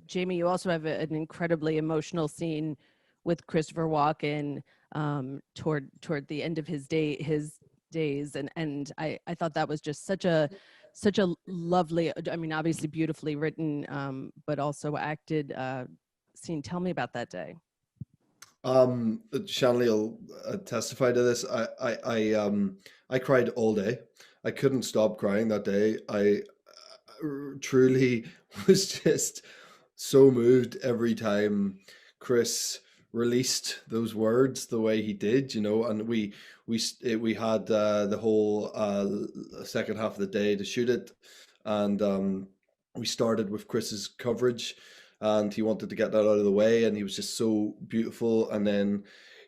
Jamie, you also have an incredibly emotional scene with Christopher Walken toward the end of his days, and I thought that was just such a lovely, I mean, obviously beautifully written, but also acted scene. Tell me about that day. Shanley will testify to this. I cried all day. I couldn't stop crying that day. I truly was just so moved every time Chris released those words the way he did, and we had the whole second half of the day to shoot it, and we started with Chris's coverage, and he wanted to get that out of the way, and he was just so beautiful, and then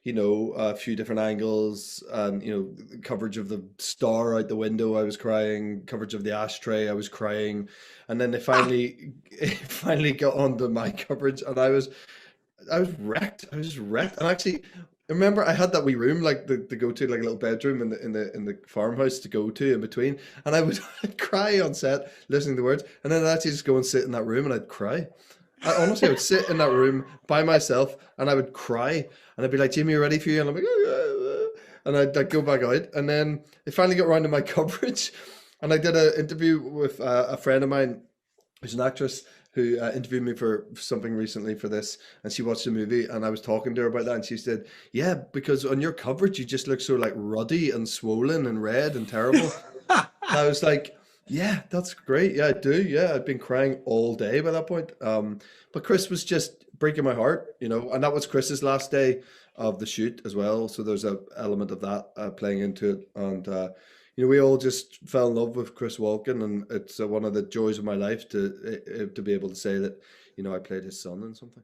a few different angles, and coverage of the star out the window, I was crying, coverage of the ashtray, I was crying, and then they finally it finally got onto my coverage, and I was wrecked. I was just wrecked. And actually, I remember I had that wee room, like the go to, like a little bedroom in the farmhouse to go to in between, and I would I'd cry on set listening to the words, and then I'd actually just go and sit in that room and I'd cry. Honestly, I would sit in that room by myself and I would cry, and I'd be like, "Jimmy, you ready for you?" And I'm like, and I'd go back out, and then it finally got around to my coverage, and I did an interview with a friend of mine who's an actress who interviewed me for something recently for this, and she watched the movie, and I was talking to her about that, and she said, "Yeah, because on your coverage you just look so like ruddy and swollen and red and terrible." And I was like, "Yeah, that's great. Yeah, I do. Yeah, I'd been crying all day by that point." But Chris was just breaking my heart, and that was Chris's last day of the shoot as well. So there's a element of that playing into it, and we all just fell in love with Chris Walken, and it's one of the joys of my life to be able to say that I played his son in something.